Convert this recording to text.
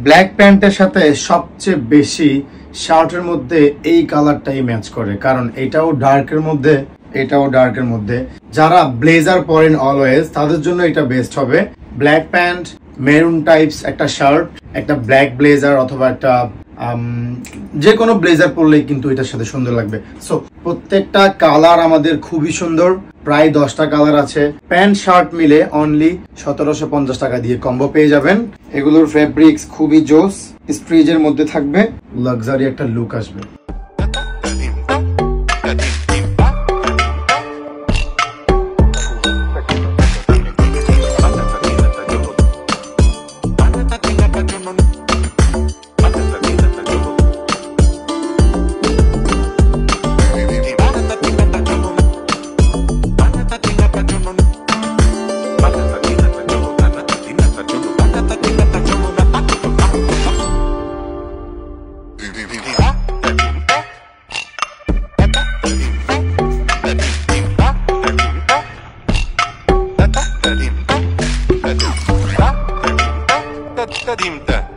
Black প্যান্টের সাথে সবচেয়ে বেশি শার্টের মধ্যে এই কালারটাই ম্যাচ করে, কারণ এটাও ডার্কের মধ্যে যারা ব্লেজার পরেন অলওয়েজ তাদের জন্য এটা বেস্ট হবে। ব্ল্যাক প্যান্ট, মেরুন টাইপস একটা শার্ট, একটা ব্ল্যাক ব্লেজার অথবা একটা যে কোনো ব্লেজার পরলেই কিন্তু এটার সাথে সুন্দর লাগবে। সো প্রত্যেকটা কালার আমাদের খুবই সুন্দর, প্রায় 10টা কালার আছে। প্যান্ট শার্ট মিলে অনলি 1750 টাকা দিয়ে কম্বো পেয়ে যাবেন। এগুলোর ফেব্রিক্স খুবই জোস, স্ট্রিজের মধ্যে থাকবে, লাক্সারি একটা লুক আসবে। Tadimta.